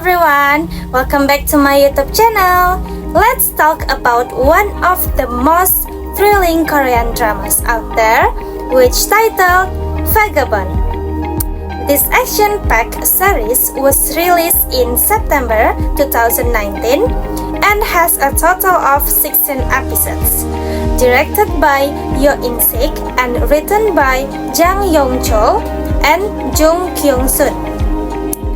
everyone, welcome back to my YouTube channel. Let's talk about one of the most thrilling Korean dramas out there, which titled Vagabond. This action-packed series was released in September 2019 and has a total of 16 episodes. Directed by Yo In-sik and written by Jang Yong-chol and Jung Kyung-sun.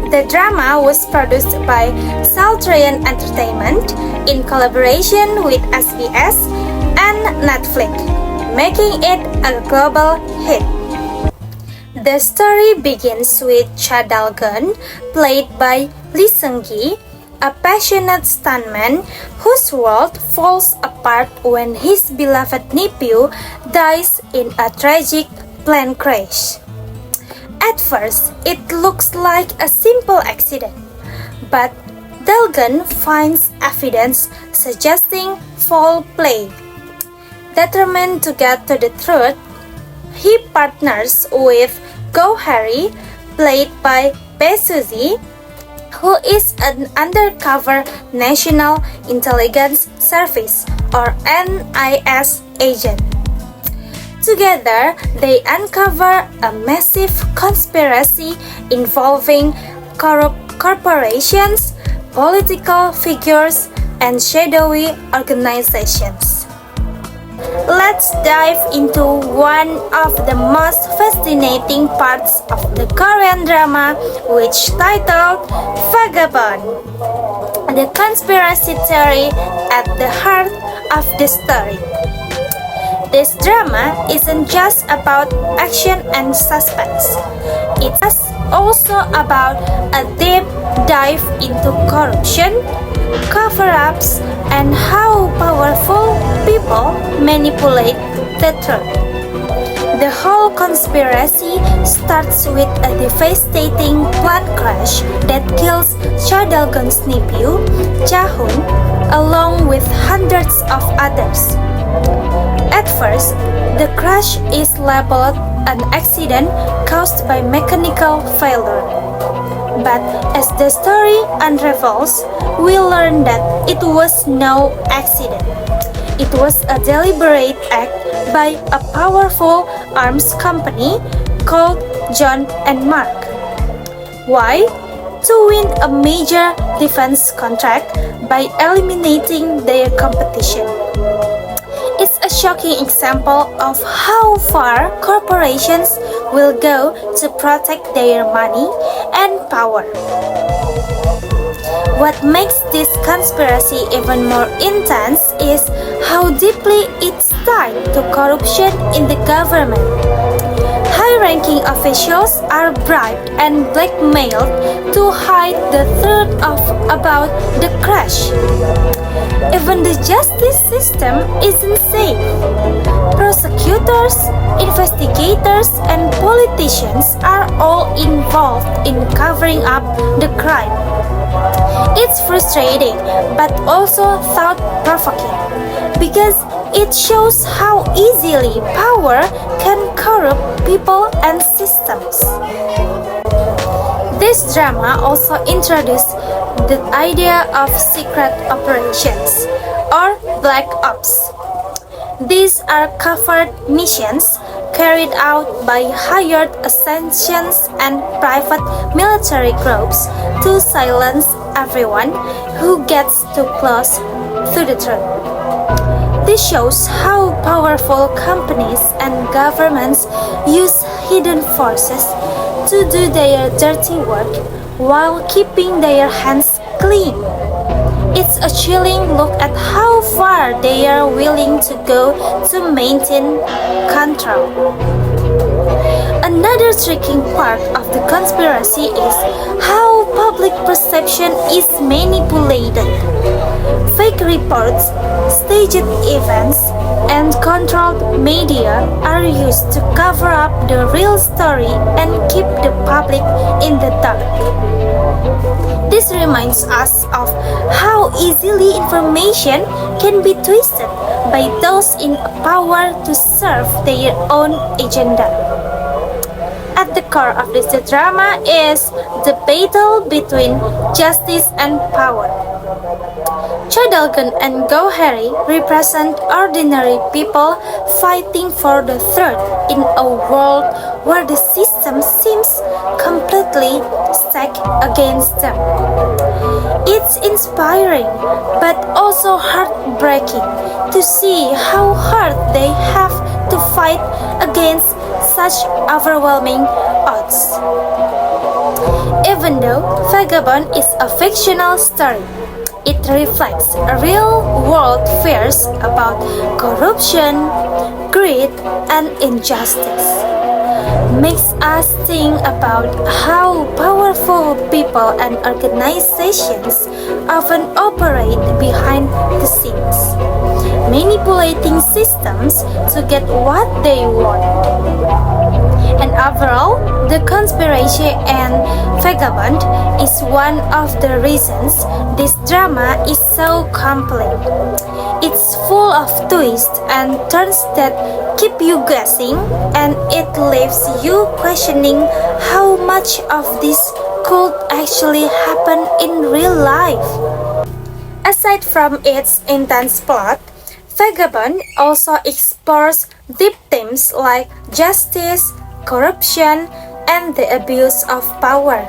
The drama was produced by Saltrian Entertainment in collaboration with SBS and Netflix, making it a global hit. The story begins with Cha Dal-gun, played by Lee Seung-gi, a passionate stuntman whose world falls apart when his beloved nephew dies in a tragic plane crash. At first, it looks like a simple accident, but Dal-gun finds evidence suggesting foul play. Determined to get to the truth, he partners with Go-hari, played by Bae Suzy, who is an undercover National Intelligence Service or NIS agent. Together, they uncover a massive conspiracy involving corrupt corporations, political figures, and shadowy organizations. Let's dive into one of the most fascinating parts of the Korean drama, which titled Vagabond, the conspiracy theory at the heart of the story. This drama isn't just about action and suspense. It's also about a deep dive into corruption, cover-ups, and how powerful people manipulate the truth. The whole conspiracy starts with a devastating plane crash that kills Cha Dal-gun's nephew, Cha-hoon, along with hundreds of others. At first, the crash is labeled an accident caused by mechanical failure. But as the story unravels, we learn that it was no accident. It was a deliberate act by a powerful arms company called John and Mark. Why? To win a major defense contract by eliminating their competition. It's a shocking example of how far corporations will go to protect their money and power. What makes this conspiracy even more intense is how deeply it's tied to corruption in the government. High-ranking officials are bribed and blackmailed to hide the truth about the crash. Even the justice system isn't safe. Prosecutors, investigators, and politicians are all involved in covering up the crime. It's frustrating, but also thought-provoking, because it shows how easily power can corrupt people and systems. This drama also introduced the idea of secret operations, or black ops. These are covert missions carried out by hired assassins and private military groups to silence everyone who gets too close to the truth. This shows how powerful companies and governments use hidden forces to do their dirty work while keeping their hands clean. It's a chilling look at how far they are willing to go to maintain control. Another striking part of the conspiracy is how public perception is manipulated. Fake reports, staged events, and controlled media are used to cover up the real story and keep the public in the dark. This reminds us of how easily information can be twisted by those in power to serve their own agenda. At at the core of this drama is the battle between justice and power. Cha Dalgon and Go Harry represent ordinary people fighting for the truth in a world where the system seems completely stacked against them. It's inspiring but also heartbreaking to see how hard they have to fight against such overwhelming odds. Even though Vagabond is a fictional story, it reflects real-world fears about corruption, greed, and injustice. Makes us think about how powerful people and organizations often operate behind the scenes, manipulating systems to get what they want. And overall, The Conspiracy and Vagabond is one of the reasons this drama is so compelling. It's full of twists and turns that keep you guessing, and it leaves you questioning how much of this could actually happen in real life. Aside from its intense plot, Vagabond also explores deep themes like justice, corruption, and the abuse of power.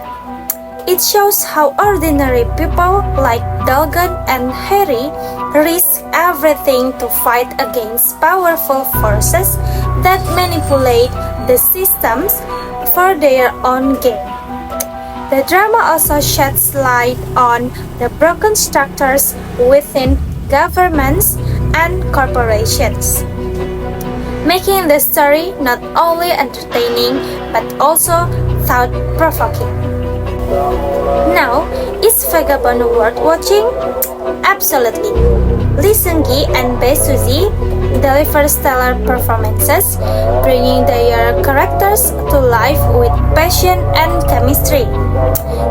It shows how ordinary people like Dalgon and Harry risk everything to fight against powerful forces that manipulate the systems for their own gain. The drama also sheds light on the broken structures within governments and corporations, making the story not only entertaining but also thought-provoking. Now, is Vagabond worth watching? Absolutely. Lee Seung-gi and Bae Suzy deliver stellar performances, bringing their characters to life with passion and chemistry.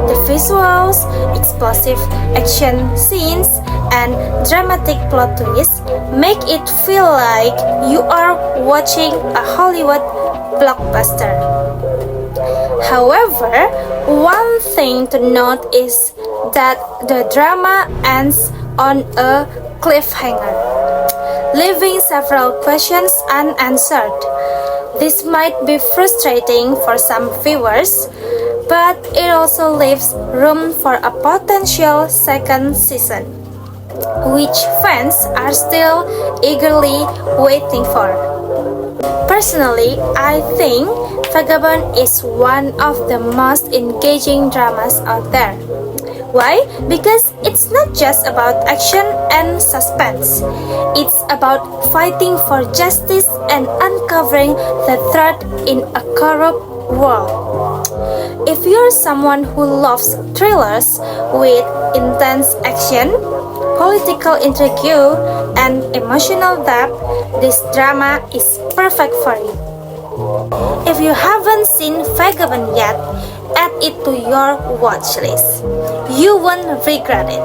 The visuals, explosive action scenes, and dramatic plot twists make it feel like you are watching a Hollywood blockbuster. However, one thing to note is that the drama ends on a cliffhanger, leaving several questions unanswered. This might be frustrating for some viewers, but it also leaves room for a potential second season, which fans are still eagerly waiting for. Personally, I think Vagabond is one of the most engaging dramas out there. Why? Because it's not just about action and suspense. It's about fighting for justice and uncovering the truth in a corrupt world. If you're someone who loves thrillers with intense action, political intrigue, and emotional depth, this drama is perfect for you. If you haven't seen Vagabond yet, add it to your watch list. You won't regret it.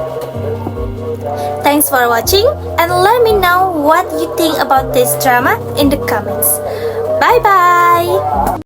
Thanks for watching, and let me know what you think about this drama in the comments. Bye bye!